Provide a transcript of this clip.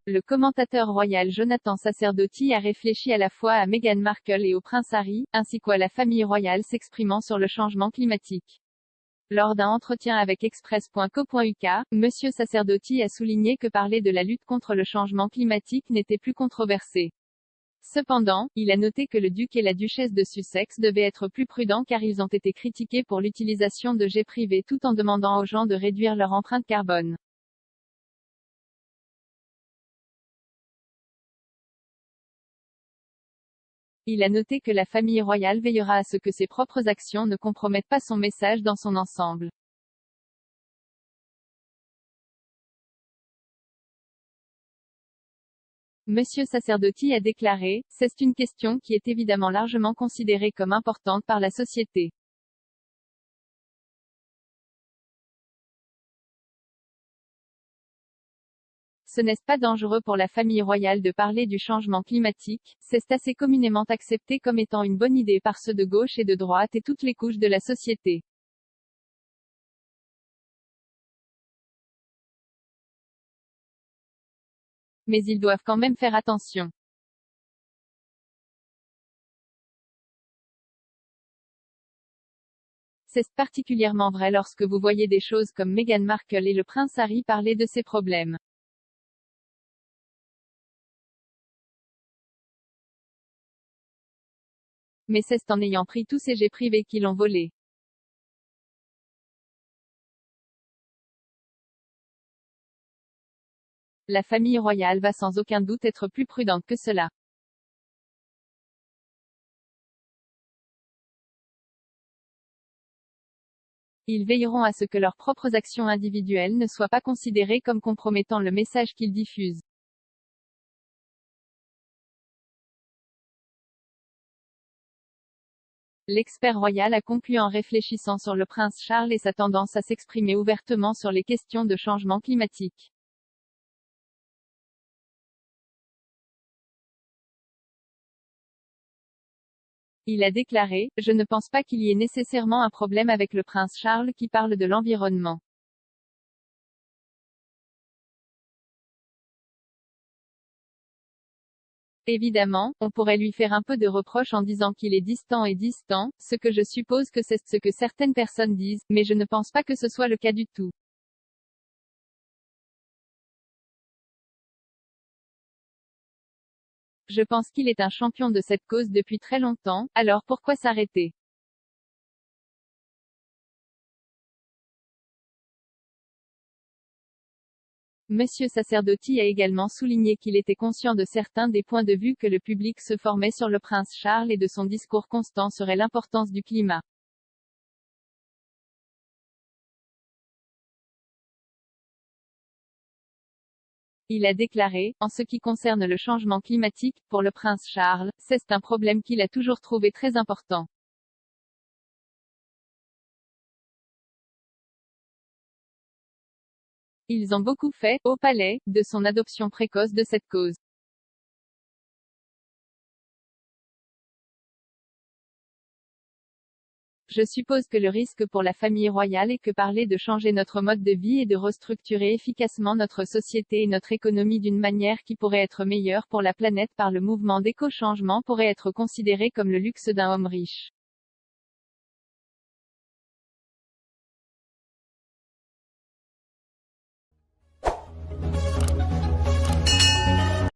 le commentateur royal Jonathan Sacerdoti a réfléchi à la fois à Meghan Markle et au prince Harry, ainsi qu'à la famille royale s'exprimant sur le changement climatique. Lors d'un entretien avec Express.co.uk, Monsieur Sacerdoti a souligné que parler de la lutte contre le changement climatique n'était plus controversé. Cependant, il a noté que le duc et la duchesse de Sussex devaient être plus prudents car ils ont été critiqués pour l'utilisation de jets privés tout en demandant aux gens de réduire leur empreinte carbone. Il a noté que la famille royale veillera à ce que ses propres actions ne compromettent pas son message dans son ensemble. Monsieur Sacerdoti a déclaré, c'est une question qui est évidemment largement considérée comme importante par la société. Ce n'est pas dangereux pour la famille royale de parler du changement climatique, c'est assez communément accepté comme étant une bonne idée par ceux de gauche et de droite et toutes les couches de la société. Mais ils doivent quand même faire attention. C'est particulièrement vrai lorsque vous voyez des choses comme Meghan Markle et le prince Harry parler de ces problèmes. Mais c'est en ayant pris tous ces jets privés qu'ils l'ont volé. La famille royale va sans aucun doute être plus prudente que cela. Ils veilleront à ce que leurs propres actions individuelles ne soient pas considérées comme compromettant le message qu'ils diffusent. L'expert royal a conclu en réfléchissant sur le prince Charles et sa tendance à s'exprimer ouvertement sur les questions de changement climatique. Il a déclaré, je ne pense pas qu'il y ait nécessairement un problème avec le prince Charles qui parle de l'environnement. Évidemment, on pourrait lui faire un peu de reproche en disant qu'il est distant et distant, ce que je suppose que c'est ce que certaines personnes disent, mais je ne pense pas que ce soit le cas du tout. Je pense qu'il est un champion de cette cause depuis très longtemps, alors pourquoi s'arrêter? Monsieur Sacerdoti a également souligné qu'il était conscient de certains des points de vue que le public se formait sur le prince Charles et de son discours constant sur l'importance du climat. Il a déclaré, en ce qui concerne le changement climatique, pour le prince Charles, c'est un problème qu'il a toujours trouvé très important. Ils ont beaucoup fait, au palais, de son adoption précoce de cette cause. Je suppose que le risque pour la famille royale est que parler de changer notre mode de vie et de restructurer efficacement notre société et notre économie d'une manière qui pourrait être meilleure pour la planète par le mouvement d'éco-changement pourrait être considéré comme le luxe d'un homme riche.